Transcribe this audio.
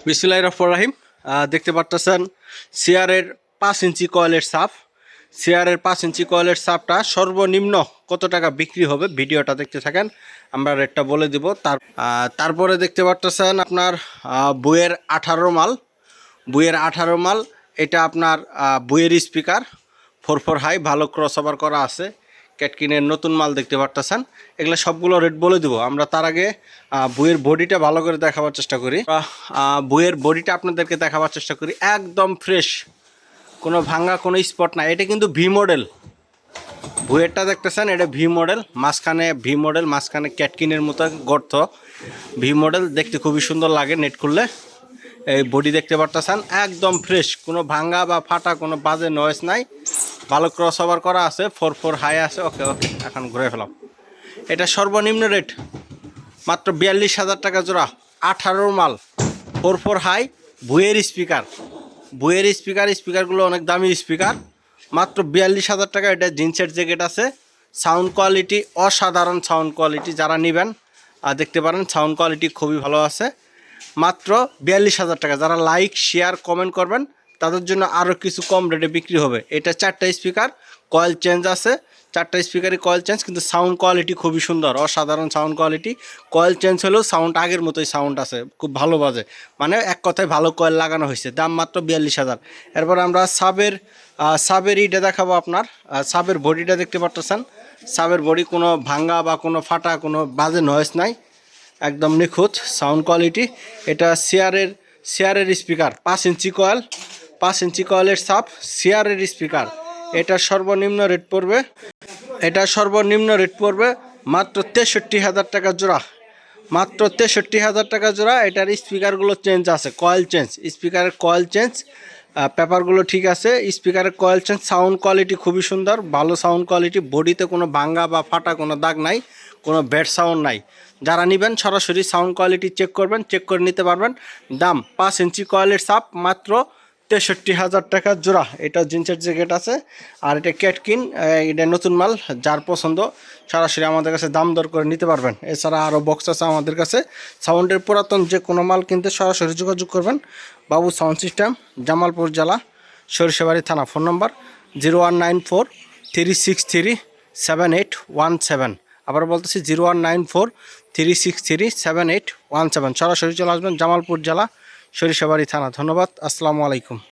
বিসমিল্লাহির রহমানির রহিম। দেখতে পাচ্ছেন সিআরের 5 ইঞ্চি কয়েলের সাপ। সিআরের 5 ইঞ্চি কয়েলের সাপটা সর্বনিম্ন কত টাকা বিক্রি হবে ভিডিওটা দেখতে থাকেন, আমরা রেটটা বলে দিব। তারপরে দেখতে পাচ্ছেন আপনার বুয়ের 18 মাল, বুয়ের 18 মাল। এটা আপনার বুয়ের স্পিকার 4 হাই, ভালো ক্রস ওভার করা আছে। ক্যাটকিনের নতুন মাল দেখতে পারতেছেন। এগুলো সবগুলো রেট বলে দেবো আমরা। তার আগে বইয়ের বডিটা ভালো করে দেখাবার চেষ্টা করি। বইয়ের বডিটা আপনাদেরকে দেখাবার চেষ্টা করি, একদম ফ্রেশ, কোনো ভাঙা কোনো স্পট না। এটা কিন্তু ভি মডেল। বইয়েরটা দেখতেছেন, এটা ভি মডেল, মাঝখানে ভি মডেল, মাঝখানে ক্যাটকিনের মতো গর্ত। ভি মডেল দেখতে খুবই সুন্দর লাগে নেট খুললে। এই বডি দেখতে পারতেছেন, একদম ফ্রেশ, কোনো ভাঙা বা ফাটা কোনো বাজে নয়েজ নাই। ভালো ক্রস ওভার করা আছে, 4 হাই আছে। ওকে ওকে, এখন ঘুরে ফেলাম। এটা সর্বনিম্ন রেট মাত্র 42,000 টাকা জোড়া। 18 মাল, 4 হাই, বুয়ের স্পিকার। বুয়ের স্পিকারগুলো অনেক দামি স্পিকার। মাত্র 42,000 টাকা। এটা জিন্সের জ্যাকেট আছে, সাউন্ড কোয়ালিটি অসাধারণ সাউন্ড কোয়ালিটি। যারা নেবেন দেখতে পারেন, সাউন্ড কোয়ালিটি খুবই ভালো আছে। মাত্র 42,000 টাকা। যারা লাইক শেয়ার কমেন্ট করবেন তাদের জন্য আরও কিছু কম রেটে বিক্রি হবে। এটা 4টা স্পিকার, কয়েল চেঞ্জ আছে। 4টা স্পিকারই কয়েল চেঞ্জ, কিন্তু সাউন্ড কোয়ালিটি খুবই সুন্দর, অসাধারণ সাউন্ড কোয়ালিটি। কয়েল চেঞ্জ হলেও সাউন্ড আগের মতোই সাউন্ড আছে, খুব ভালো বাজে। মানে এক কথায় ভালো কয়েল লাগানো হয়েছে। দাম মাত্র 42,000। এরপর আমরা সাবের ইটা দেখাবো আপনার। সাবের বডিটা দেখতে পাচ্ছেন। সাবের বডি কোনো ভাঙ্গা বা কোনো ফাটা কোনো বাজে নয়েজ নাই, একদম নিখুঁত সাউন্ড কোয়ালিটি। এটা সিআরের স্পিকার, 5 ইঞ্চি কয়েল, 5 ইঞ্চি কয়েলের সাপ, সিআরের স্পিকার। এটা সর্বনিম্ন রেট পড়বে মাত্র 63,000 টাকা জোড়া। মাত্র 63,000 টাকা জোড়া। এটার স্পিকারগুলো চেঞ্জ আছে, কয়েল চেঞ্জ, স্পিকারের কয়েল চেঞ্জ, পেপারগুলো ঠিক আছে। স্পিকারের কয়েল চেঞ্জ, সাউন্ড কোয়ালিটি খুবই সুন্দর, ভালো সাউন্ড কোয়ালিটি। বডিতে কোনো ভাঙ্গা বা ফাটা কোনো দাগ নাই, কোনো ব্যাড সাউন্ড নাই। যারা নেবেন সরাসরি সাউন্ড কোয়ালিটি চেক করবেন, চেক করে নিতে পারবেন। দাম 5 ইঞ্চি কয়েলের সাপ, মাত্র 63,000 টাকা জোড়া। এটা জিন্সের জ্যাকেট আছে, আর এটা ক্যাটকিন। এটা নতুন মাল, যার পছন্দ সরাসরি আমাদের কাছে দাম দর করে নিতে পারবেন। এছাড়া আরও বক্স আছে আমাদের কাছে। সাউন্ডের পুরাতন যে কোনো মাল কিনতে সরাসরি যোগাযোগ করবেন। বাবু সাউন্ড সিস্টেম, জামালপুর জেলা, সরিষাবাড়ি থানা। ফোন নম্বর 0194-363-7817। আবার বলতেছি 0194-363-7817। সরাসরি চলে আসবেন, জামালপুর জেলা, সরিষাবাড়ি থানা। ধন্যবাদ, আসসালামু আলাইকুম।